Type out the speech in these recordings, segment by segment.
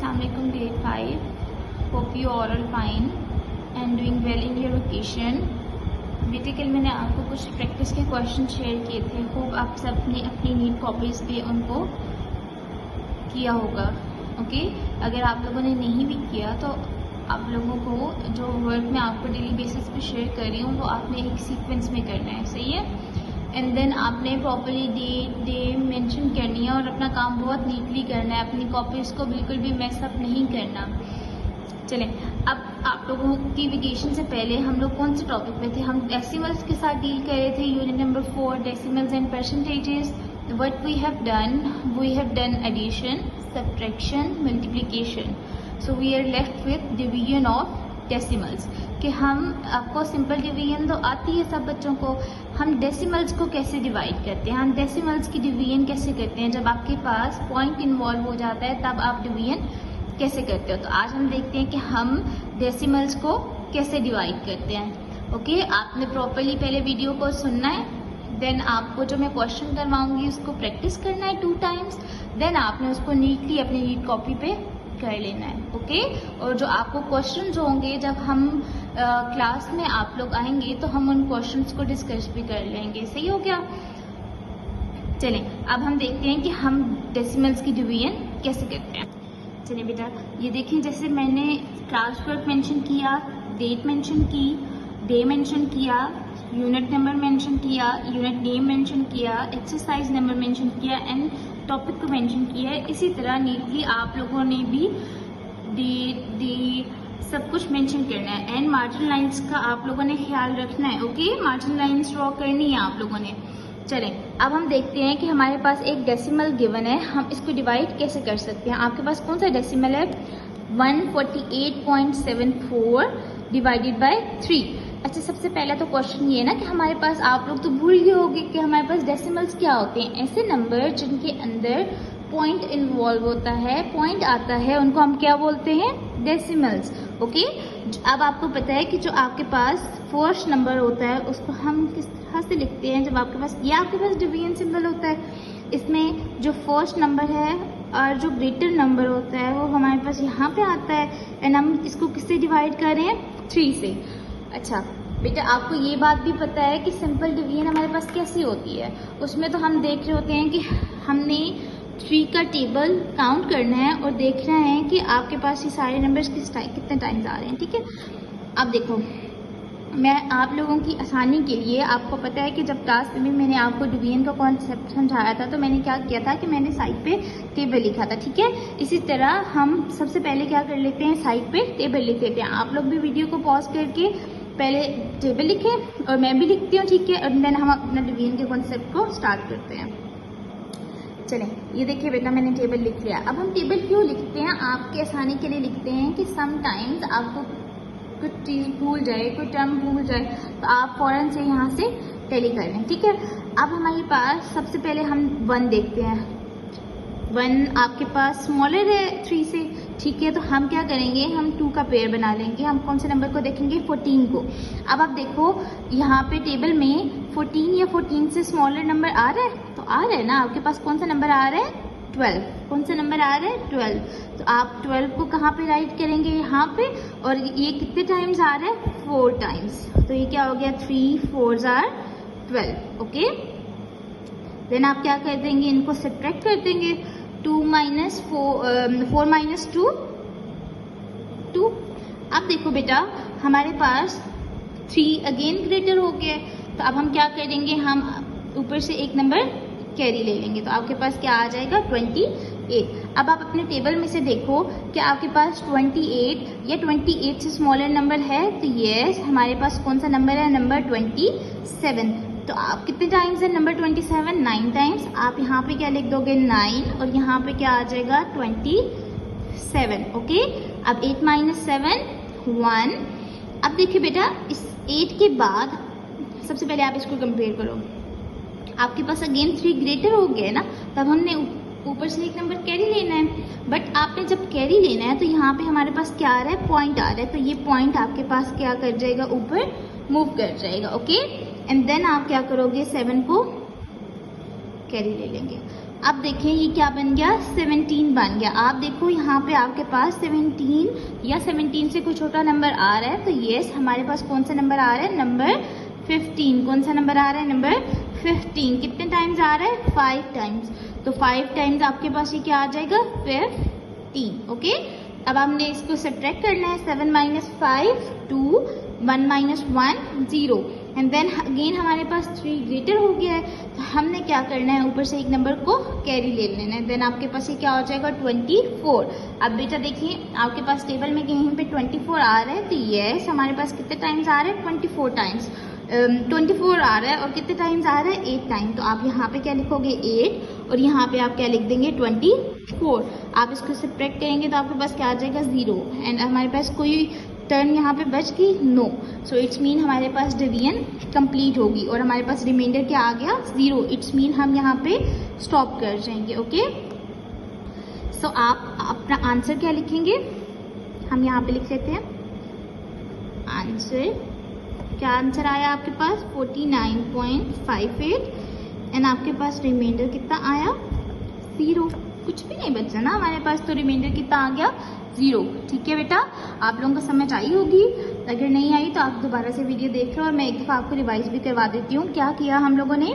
Assalamualaikum grade 5. Hope you are all fine and doing well in your vacation. बेटे कल मैंने आपको कुछ प्रैक्टिस के क्वेश्चन शेयर किए थे. होप आप सब ने अपनी नीट कॉपीज पे उनको किया होगा. ओके, अगर आप लोगों ने नहीं भी किया तो आप लोगों को जो वर्क मैं आपको डेली बेसिस पे शेयर कर रही हूँ वो आपने एक सीक्वेंस में करना है. सही है. एंड देन आपने प्रॉपरली डे मेंशन करनी है और अपना काम बहुत नीटली करना है. अपनी कॉपीज को बिल्कुल भी मैसअप नहीं करना. चलें, अब आप लोगों की वेकेशन से पहले हम लोग कौन से टॉपिक पे थे? हम डेसिमल्स के साथ डील कर रहे थे. Unit number 4, decimals and percentages. What we have done addition, subtraction, multiplication. So we are left with division of decimals. कि हम आपको सिंपल डिवीजन तो आती है सब बच्चों को. हम डेसिमल्स को कैसे डिवाइड करते हैं, हम डेसिमल्स की डिवीजन कैसे करते हैं. जब आपके पास पॉइंट इन्वॉल्व हो जाता है तब आप डिवीजन कैसे करते हो. तो आज हम देखते हैं कि हम डेसिमल्स को कैसे डिवाइड करते हैं. ओके, आपने प्रॉपरली पहले वीडियो को सुनना है. देन आपको जो मैं क्वेश्चन करवाऊंगी उसको प्रैक्टिस करना है 2 टाइम्स. देन आपने उसको नीटली अपनी नीट कॉपी पे कर लेना है. ओके, और जो आपको क्वेश्चंस होंगे जब हम क्लास में आप लोग आएंगे तो हम उन क्वेश्चंस को डिस्कस भी कर लेंगे. सही हो गया. चलें, अब हम देखते हैं कि हम डेसिमल्स की डिवीजन कैसे करते हैं. चलिए बेटा, ये देखें, जैसे मैंने क्लास वर्क मेंशन किया, डेट मेंशन की, डे मेंशन किया, यूनिट नंबर मेंशन किया, यूनिट नेम मेंशन किया, एक्सरसाइज नंबर मेंशन किया एंड टॉपिक को मेंशन किया है. इसी तरह नीटली आप लोगों ने भी डेट सब कुछ मेंशन करना है. एंड मार्जिन लाइंस का आप लोगों ने ख्याल रखना है. ओके, मार्जिन लाइंस ड्रॉ करनी है आप लोगों ने. चलें, अब हम देखते हैं कि हमारे पास एक डेसिमल गिवन है. हम इसको डिवाइड कैसे कर सकते हैं. आपके पास कौन सा डेसिमल है? 148.74 डिवाइडेड बाय 3. अच्छा, सबसे पहला तो क्वेश्चन ये है ना कि हमारे पास, आप लोग तो भूल गए होंगे कि हमारे पास डेसिमल्स क्या होते हैं. ऐसे नंबर जिनके अंदर पॉइंट इन्वॉल्व होता है, पॉइंट आता है, उनको हम क्या बोलते हैं? डेसिमल्स. ओके, अब आपको पता है कि जो आपके पास फर्स्ट नंबर होता है उसको हम किस तरह से लिखते हैं. जब आपके पास डिवीजन सिंबल होता है, इसमें जो फर्स्ट नंबर है और जो ग्रेटर नंबर होता है वो हमारे पास यहाँ पे आता है. एंड हम इसको किससे डिवाइड कर रहे हैं? 3 से. अच्छा बेटा, आपको ये बात भी पता है कि सिंपल डिवीजन हमारे पास कैसी होती है. उसमें तो हम देख रहे होते हैं कि हमने 3 का टेबल काउंट करना है और देखना है कि आपके पास ये सारे नंबर्स कितने टाइम्स आ रहे हैं. ठीक है, अब देखो, मैं आप लोगों की आसानी के लिए, आपको पता है कि जब क्लास में भी मैंने आपको डिवीजन का कॉन्सेप्ट समझाया था तो मैंने क्या किया था कि मैंने साइड पे टेबल लिखा था. ठीक है, इसी तरह हम सबसे पहले क्या कर लेते हैं, साइड पे टेबल लिख लेते हैं. आप लोग भी वीडियो को पॉज करके पहले टेबल लिखें और मैं भी लिखती हूँ. ठीक है, और देन हम अपना डिवीजन के कॉन्सेप्ट को स्टार्ट करते हैं. चलें, ये देखिए बेटा, मैंने टेबल लिख लिया. अब हम टेबल क्यों लिखते हैं? आपकी आसानी के लिए लिखते हैं कि समटाइम्स आपको कुछ चीज़ भूल जाए, कोई टर्म भूल जाए तो आप फ़ौरन से यहाँ से टैली कर लें. ठीक है, अब हमारे पास सबसे पहले हम 1 देखते हैं. 1 आपके पास स्मॉलर है 3 से. ठीक है, तो हम क्या करेंगे, हम 2 का पेयर बना लेंगे. हम कौन से नंबर को देखेंगे? 14 को. अब आप देखो यहाँ पे टेबल में 14 या 14 से स्मॉलर नंबर आ रहा है, तो आ रहा है ना. आपके पास कौन सा नंबर आ रहा है? 12. कौन सा नंबर आ रहा है? 12. तो आप 12 को कहाँ पे राइट करेंगे? यहाँ पे. और ये कितने टाइम्स आ रहा है? 4 टाइम्स. तो ये क्या हो गया? 3 4s are 12. ओके, देन आप क्या कर देंगे? इनको सब्ट्रैक्ट कर देंगे. 2 minus 4 minus 2 2. अब देखो बेटा, हमारे पास 3 अगेन ग्रेटर हो गया. तो अब हम क्या करेंगे? हम ऊपर से एक नंबर कैरी ले लेंगे. तो आपके पास क्या आ जाएगा? 28. अब आप अपने टेबल में से देखो कि आपके पास 28 या 28 से स्मॉलर नंबर है. तो यस, हमारे पास कौन सा नंबर है? नंबर 27. तो आप कितने टाइम्स है नंबर 27? 9 टाइम्स. आप यहाँ पे क्या लिख दोगे? 9. और यहाँ पे क्या आ जाएगा? 27. ओके, अब 8 minus 7 1. अब देखिए बेटा, इस 8 के बाद सबसे पहले आप इसको कंपेयर करो. आपके पास अगेन 3 ग्रेटर हो गया है ना, तब हमने ऊपर से एक नंबर कैरी लेना है. बट आपने जब कैरी लेना है तो यहाँ पे हमारे पास क्या आ रहा है? पॉइंट आ रहा है. तो ये पॉइंट आपके पास क्या कर जाएगा? ऊपर मूव कर जाएगा. ओके, एंड देन आप क्या करोगे? 7 को कैरी ले लेंगे. अब देखें ये क्या बन गया, 17 बन गया। आप देखो यहाँ पे आपके पास 17 या 17 से कोई छोटा नंबर आ रहा है, तो यस हमारे पास कौन सा नंबर आ रहा है, नंबर 15। कौन सा नंबर आ रहा है, नंबर 15। कितने टाइम्स आ रहा है, 5 टाइम्स। तो 5 टाइम्स आपके पास ये क्या आ जाएगा, 15। ओके, अब हमने इसको सब्ट्रैक्ट करना है। 7 minus 5 2, 1 minus 1 0, and then again हमारे पास 3 ग्रेटर हो गया है, तो हमने क्या करना है, ऊपर से एक नंबर को कैरी ले लेना है। देन आपके पास ये क्या हो जाएगा, 24। अब बेटा देखिए आपके पास टेबल में कहीं पे 24 आ रहा है, तो यस हमारे पास कितने टाइम्स आ रहा है, 24 टाइम्स। 24 आ रहा है और कितने टाइम्स आ रहा है, 8 टाइम। तो आप यहाँ पे क्या लिखोगे, 8, और यहाँ पे आप क्या लिख देंगे, 24। आप इसको सब्ट्रैक्ट करेंगे तो आपके पास क्या आ जाएगा, 0, एंड हमारे पास कोई टर्म यहाँ पे बच गई, नो। सो इट्स मीन हमारे पास डिवीजन कंप्लीट होगी और हमारे पास रिमाइंडर क्या आ गया, 0। इट्स मीन हम यहाँ पे स्टॉप कर जाएंगे। ओके, सो आप अपना आंसर क्या लिखेंगे, हम यहाँ पे लिख लेते हैं आंसर। क्या आंसर आया आपके पास, 49.58, एंड आपके पास रिमाइंडर कितना आया, 0। कुछ भी नहीं बचा ना हमारे पास, तो रिमाइंडर कितना आ गया, 0। ठीक है बेटा, आप लोगों को समझ आई होगी। अगर नहीं आई तो आप दोबारा से वीडियो देख लो और मैं एक दफ़ा आपको रिवाइज भी करवा देती हूँ। क्या किया हम लोगों ने,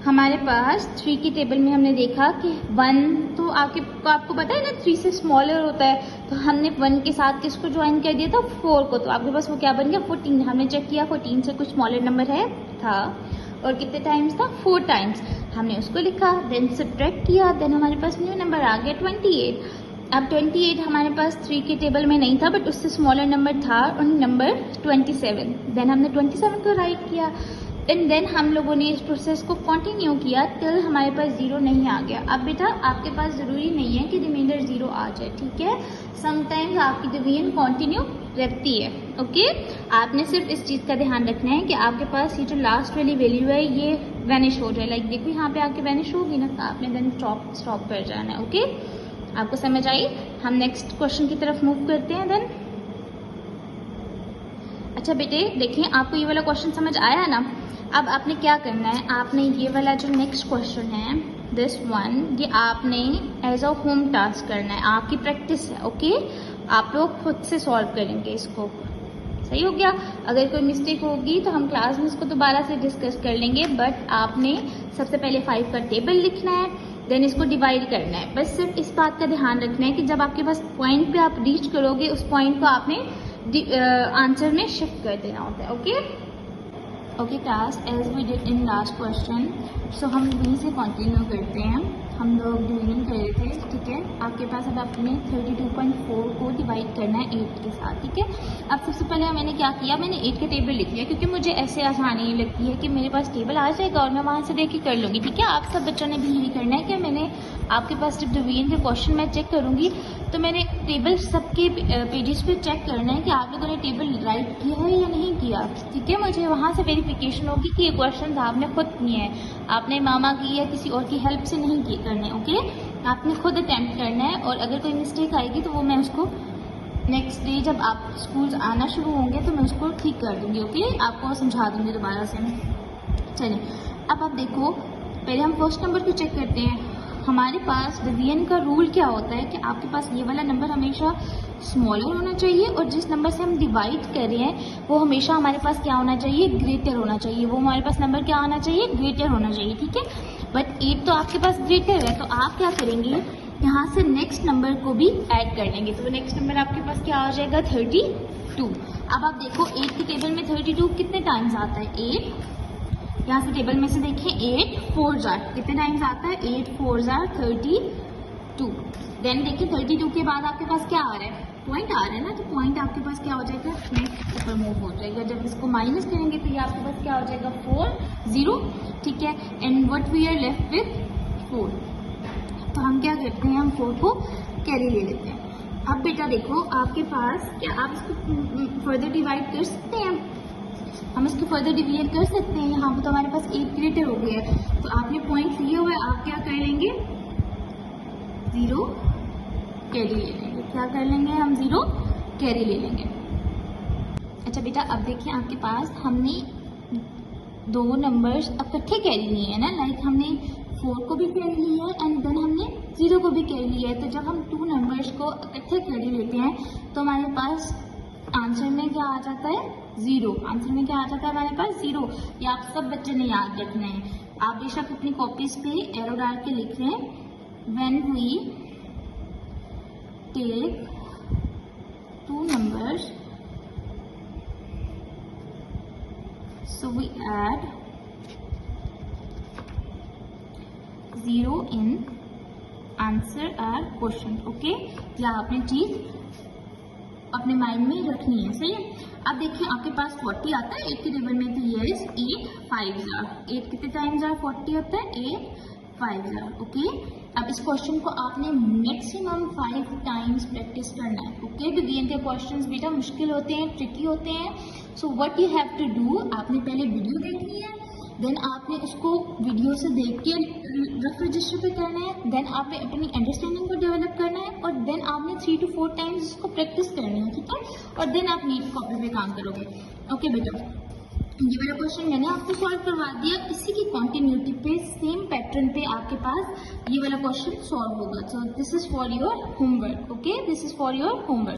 हमारे पास 3 की टेबल में हमने देखा कि 1 तो आपको पता है ना 3 से स्मॉलर होता है, तो हमने 1 के साथ किसको ज्वाइन कर दिया था, 4 को। तो आपके पास वो क्या बन गया, 14। हमने चेक किया 14 से कुछ स्मॉलर नंबर है था, और कितने टाइम्स था, 4 टाइम्स। हमने उसको लिखा, देन सब्ट्रैक्ट किया, देन हमारे पास न्यू नंबर आ गया 28। अब 28 हमारे पास 3 के टेबल में नहीं था, बट उससे स्मॉलर नंबर था, और नंबर 27। देन हमने 27 को राइट किया, एंड देन हम लोगों ने इस प्रोसेस को कंटिन्यू किया टिल हमारे पास 0 नहीं आ गया। अब बेटा आपके पास ज़रूरी नहीं है कि रिमाइंडर 0 आ जाए, ठीक है, समटाइम्स आपकी डिवीजन कंटिन्यू रहती है। ओके, आपने सिर्फ इस चीज़ का ध्यान रखना है कि आपके पास ये जो लास्ट वाली वैल्यू है ये वैनिश हो जाए। लाइक देखो यहाँ पे आके वैनिश होगी ना, तो आपने देन स्टॉप कर जाना है। ओके, आपको समझ आई। हम नेक्स्ट क्वेश्चन की तरफ मूव करते हैं देन। अच्छा बेटे देखिए, आपको ये वाला क्वेश्चन समझ आया ना। अब आपने क्या करना है, आपने ये वाला जो नेक्स्ट क्वेश्चन है दिस वन, ये आपने एज अ होम टास्क करना है, आपकी प्रैक्टिस है। ओके, आप लोग खुद से सॉल्व करेंगे इसको, सही हो गया। अगर कोई मिस्टेक होगी तो हम क्लास में इसको दोबारा से डिस्कस कर लेंगे, बट आपने सबसे पहले 5 का टेबल लिखना है, देन इसको डिवाइड करना है। बस सिर्फ इस बात का ध्यान रखना है कि जब आपके पास पॉइंट पे आप रीच करोगे, उस पॉइंट को आपने आंसर में शिफ्ट कर देना होता है। Okay class, as we did in last question, so हम वहीं से कंटिन्यू करते हैं। हम लोग डिवीजन कर रहे थे, ठीक है। आपके पास अब आपने 32.4 को डिवाइड करना है 8 के साथ, ठीक है। अब सबसे पहले मैंने क्या किया, मैंने 8 का टेबल लिख लिया, क्योंकि मुझे ऐसे आसानी लगती है कि मेरे पास टेबल आ जाएगा और मैं वहाँ से देख के कर लूँगी, ठीक है। आप सब बच्चों ने भी यही करना है कि मैंने आपके पास जब डिवीजन के क्वेश्चन मैं चेक करूँगी तो मैंने टेबल सबके पेजेस पे चेक करना है कि आप लोगों ने टेबल राइट किया है या नहीं किया, ठीक है। मुझे वहाँ से वेरिफिकेशन होगी कि ये क्वेश्चन आपने खुद किए हैं, आपने मामा की या किसी और की हेल्प से नहीं किए करने। ओके, आपने खुद अटैम्प्ट करना है, और अगर कोई मिस्टेक आएगी तो वो मैं उसको नेक्स्ट डे जब आप स्कूल आना शुरू होंगे तो मैं उसको ठीक कर दूँगी। ओके, आपको समझा दूँगी दोबारा से। चलिए अब आप देखो, पहले हम फर्स्ट नंबर को चेक करते हैं। हमारे पास डिवीजन का रूल क्या होता है कि आपके पास ये वाला नंबर हमेशा स्मॉलर होना चाहिए, और जिस नंबर से हम डिवाइड कर रहे हैं वो हमेशा हमारे पास क्या होना चाहिए, ग्रेटर होना चाहिए। वो हमारे पास नंबर क्या होना चाहिए, ग्रेटर होना चाहिए, ठीक है। बट 8 तो आपके पास ग्रेटर है, तो आप क्या करेंगे, यहाँ से नेक्स्ट नंबर को भी ऐड कर लेंगे। तो नेक्स्ट नंबर आपके पास क्या आ जाएगा, 32। अब आप देखो 8 के टेबल में 32 कितने टाइम्स आता है, 8। यहाँ से टेबल में से देखिए 8 4 जार कितने टाइम्स आता है, 8 4 जार 32। देन देखिए 32 के बाद आपके पास क्या आ रहा है, पॉइंट आ रहा है ना, तो पॉइंट आपके पास क्या हो जाएगा, नेक्स्ट ऊपर मूव हो जाएगा। जब इसको माइनस करेंगे तो ये आपके पास क्या हो जाएगा, 4 0, ठीक है। And what we are left with 4। तो हम क्या करते हैं, हम 4 को कैरी ले लेते हैं। अब बेटा देखो आपके पास क्या, आप इसको फर्दर डिवाइड कर सकते हैं, हम इसको फर्दर डिवीजन कर सकते हैं। यहाँ पर तो हमारे पास 8 ग्रेटर हो गया है, तो आपने पॉइंट लिए हुए, आप क्या कर लेंगे, 0 कैरी ले लेंगे। क्या कर लेंगे हम, 0 कैरी ले लेंगे। अच्छा बेटा अब देखिए आपके पास हमने 2 नंबर्स इकट्ठे कैरी लिए हैं ना, लाइक हमने 4 को भी कैरी लिया है एंड देन हमने 0 को भी कैरी लिया है। तो जब हम 2 नंबर्स को इकट्ठे कैरी लेते हैं तो हमारे पास आंसर में क्या आ जाता है? 0। आंसर में क्या आ जाता है हमारे पास? 0। ये आप सब बच्चे ने याद रखना है। आप बेशक अपनी कॉपीज पे एरो डाल के लिख रहे हैं, when we take 2 numbers, so we add 0 in answer our question. Okay, या आपने चीज अपने माइंड में रखनी है, सही है। अब देखिए आपके पास 40 आता है 8 के टेबल में, तो ये 8 5 8 कितने टाइम्स 40 होता है? 8 5 ओके। अब इस क्वेश्चन को आपने मैक्सिमम 5 टाइम्स प्रैक्टिस करना है, ओके। बिगिन के क्वेश्चंस बेटा मुश्किल होते हैं, ट्रिकी होते हैं। So what you have to do, आपने पहले वीडियो देखनी है, देन आपने उसको वीडियो से देख के रफ रजिस्टर पे करना है, देन आपने अपनी अंडरस्टैंडिंग को डेवलप करना है, और देन आपने 3 to 4 टाइम्स इसको प्रैक्टिस करनी है, ठीक है। और देन आप नीट कॉपी पे काम करोगे, ओके बेटा। ये वाला क्वेश्चन मैंने आपको सॉल्व करवा दिया। इसी की कॉन्टिन्यूटी पे सेम पैटर्न पे आपके पास ये वाला क्वेश्चन सॉल्व होगा। So this is for your homework, okay, this is for your homework.